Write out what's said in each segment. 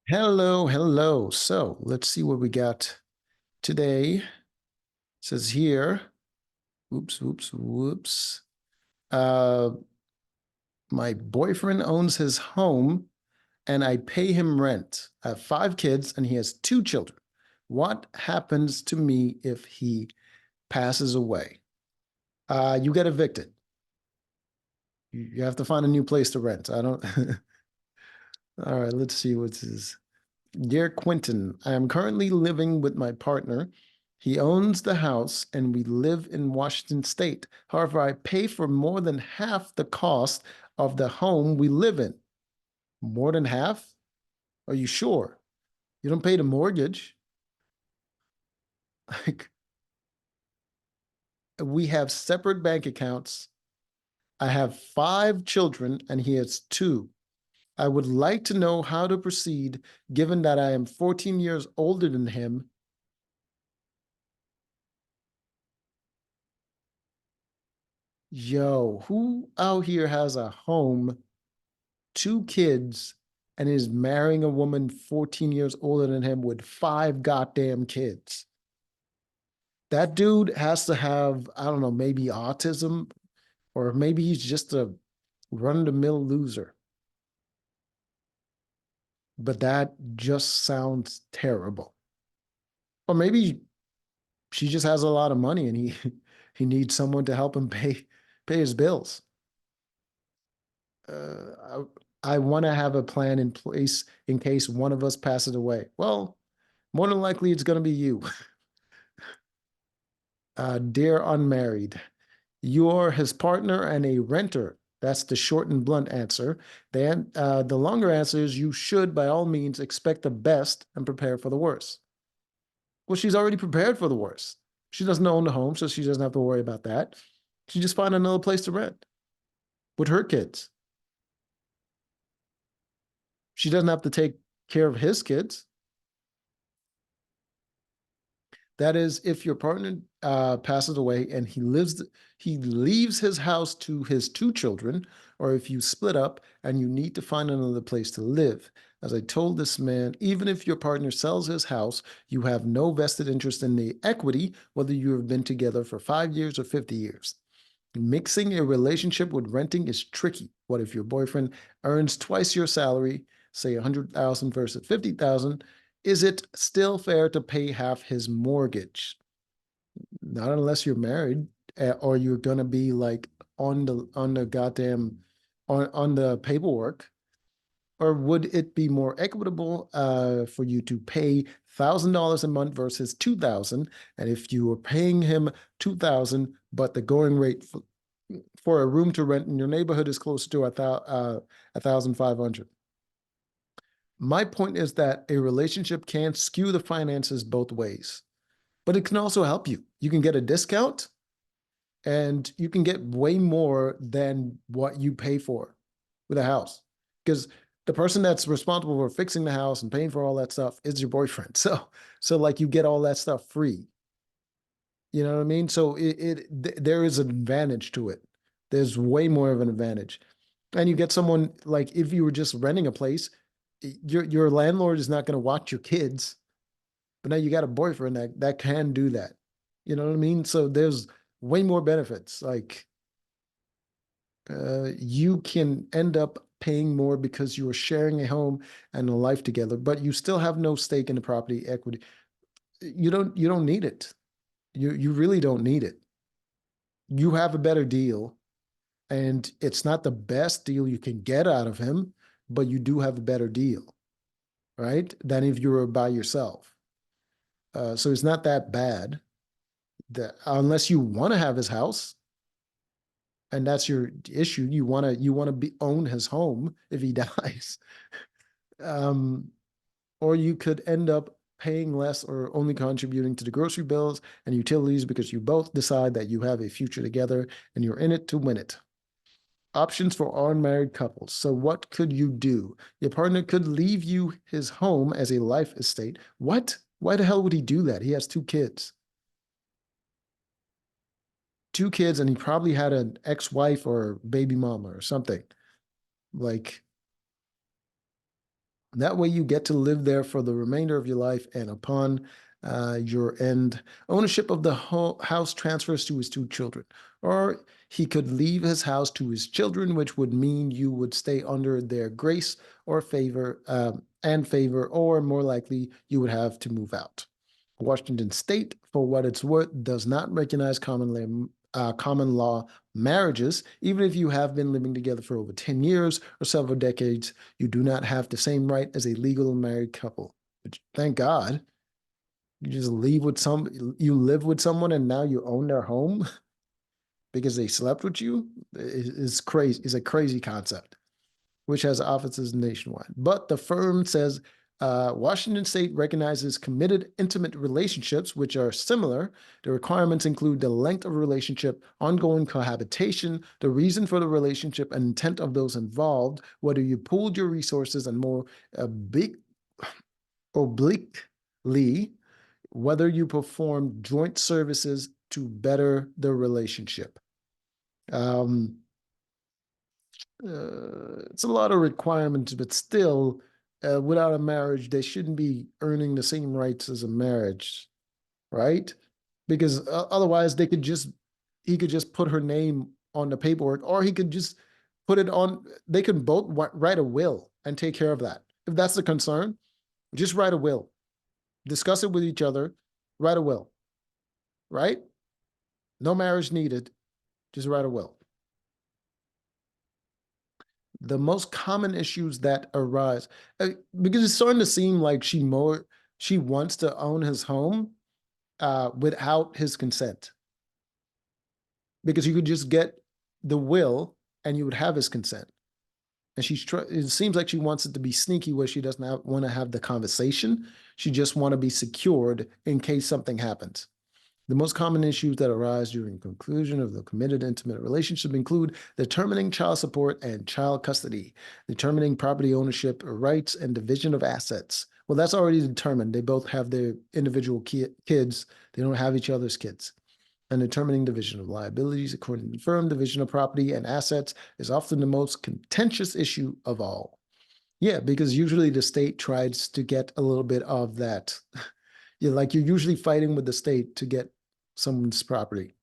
Hello, hello. So let's see what we got today. It says here, whoops, whoops, whoops. Uh, my boyfriend owns his home and I pay him rent. I have five kids and he has two children. What happens to me if he passes away? You get evicted. You have to find a new place to rent. I don't. All right, let's see what this is. Dear Quentin, I am currently living with my partner. He owns the house and we live in Washington State. However, I pay for more than half the cost of the home we live in. More than half? Are you sure? You don't pay the mortgage. Like, we have separate bank accounts. I have five children and he has two. I would like to know how to proceed given that I am 14 years older than him. Yo, who out here has a home, two kids, and is marrying a woman 14 years older than him with five goddamn kids? That dude has to have, I don't know, maybe autism, or maybe he's just a run of the mill loser. But that just sounds terrible. Or maybe she just has a lot of money and he he needs someone to help him pay his bills. I want to have a plan in place in case one of us passes away. Well, more than likely it's going to be you. Dear unmarried, you're his partner and a renter. That's the short and blunt answer. The longer answer is you should, by all means, expect the best and prepare for the worst. Well, she's already prepared for the worst. She doesn't own the home, so she doesn't have to worry about that. She just find another place to rent with her kids. She doesn't have to take care of his kids. That is, if your partner passes away and he leaves his house to his two children, or if you split up and you need to find another place to live. As I told this man, even if your partner sells his house, you have no vested interest in the equity, whether you have been together for 5 years or 50 years. Mixing a relationship with renting is tricky. What if your boyfriend earns twice your salary, say 100,000 versus 50,000? Is it still fair to pay half his mortgage? Not unless you're married, or you're gonna be like on the goddamn on the paperwork. Or would it be more equitable for you to pay $1,000 a month versus 2,000? And if you were paying him 2,000, but the going rate for a room to rent in your neighborhood is close to 1,500. My point is that a relationship can skew the finances both ways, but it can also help you. You can get a discount and you can get way more than what you pay for with a house, because the person that's responsible for fixing the house and paying for all that stuff is your boyfriend. So like you get all that stuff free. You know what I mean? So there is an advantage to it. There's way more of an advantage. And you get someone like if you were just renting a place, your landlord is not going to watch your kids, but now you got a boyfriend that can do that. You know what I mean? So there's way more benefits. Like you can end up paying more because you are sharing a home and a life together, but you still have no stake in the property equity. You don't need it. You really don't need it. You have a better deal, and it's not the best deal you can get out of him, but you do have a better deal, right? Than if you were by yourself. So it's not that bad. Unless you want to have his house, and that's your issue. You want to be own his home if he dies, um, or you could end up paying less or only contributing to the grocery bills and utilities because you both decide that you have a future together and you're in it to win it. Options for unmarried couples. So, what could you do? Your partner could leave you his home as a life estate. What? Why the hell would he do that? He has two kids. Two kids, and he probably had an ex-wife or baby mama or something. Like, That way you get to live there for the remainder of your life, and upon your end, ownership of the whole house transfers to his two children. Or he could leave his house to his children, which would mean you would stay under their grace or favor, or more likely, you would have to move out. Washington State, for what it's worth, does not recognize common law marriages. Even if you have been living together for over 10 years or several decades, you do not have the same right as a legal married couple. Which, thank God. You just you live with someone and now you own their home because they slept with you is crazy. Is a crazy concept, which has offices nationwide. But the firm says Washington State recognizes committed intimate relationships, which are similar. The requirements include the length of relationship, ongoing cohabitation, the reason for the relationship, and intent of those involved, whether you pooled your resources, and more big obliquely, whether you perform joint services to better the relationship. Um, it's a lot of requirements, but still, without a marriage, they shouldn't be earning the same rights as a marriage, right? Because otherwise, he could just put her name on the paperwork, or he could just put it on. They can both write a will and take care of that. If that's the concern, just write a will, discuss it with each other, write a will, right? No marriage needed, just write a will. The most common issues that arise, because it's starting to seem like she wants to own his home without his consent, because you could just get the will and you would have his consent. And it seems like she wants it to be sneaky, where she doesn't want to have the conversation. She just want to be secured in case something happens. The most common issues that arise during conclusion of the committed intimate relationship include determining child support and child custody, determining property ownership rights, and division of assets. Well, that's already determined. They both have their individual kids. They don't have each other's kids. And determining division of liabilities according to the firm, division of property and assets is often the most contentious issue of all. Yeah, because usually the state tries to get a little bit of that. Like you're usually fighting with the state to get someone's property.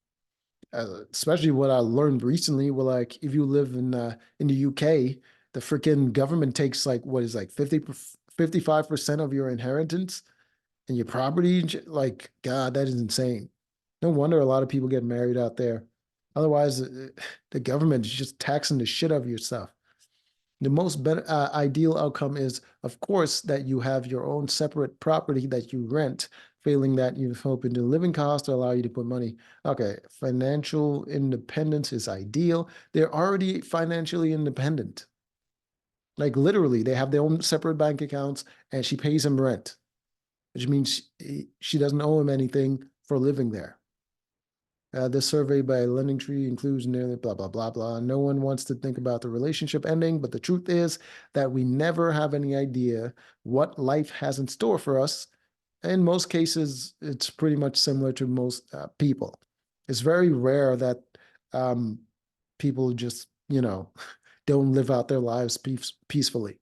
Especially what I learned recently, well, like if you live in the UK, the freaking government takes like what is like 55% of your inheritance and your property. Like, God, that is insane. No wonder a lot of people get married out there. Otherwise, the government is just taxing the shit out of your stuff. The most ideal outcome is, of course, that you have your own separate property that you rent. Failing that, you hope into living costs to allow you to put money. Okay, financial independence is ideal. They're already financially independent. Like literally, they have their own separate bank accounts, and she pays him rent, which means she doesn't owe him anything for living there. This survey by Lending Tree includes nearly blah, blah, blah, blah. No one wants to think about the relationship ending, but the truth is that we never have any idea what life has in store for us. In most cases, it's pretty much similar to most people. It's very rare that um, people just, don't live out their lives peacefully.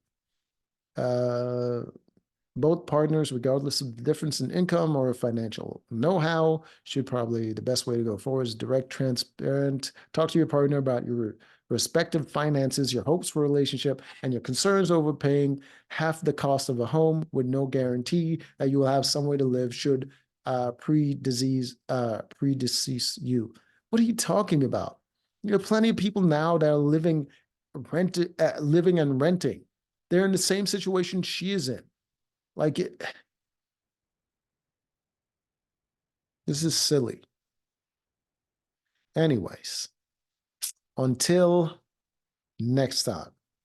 Uh, both partners, regardless of the difference in income or financial know-how, should probably the best way to go forward is direct, transparent. Talk to your partner about your respective finances, your hopes for a relationship, and your concerns over paying half the cost of a home with no guarantee that you will have somewhere to live should predecease you. What are you talking about? There are plenty of people now that are living and renting. They're in the same situation she is in. Like this is silly. Anyways, until next time.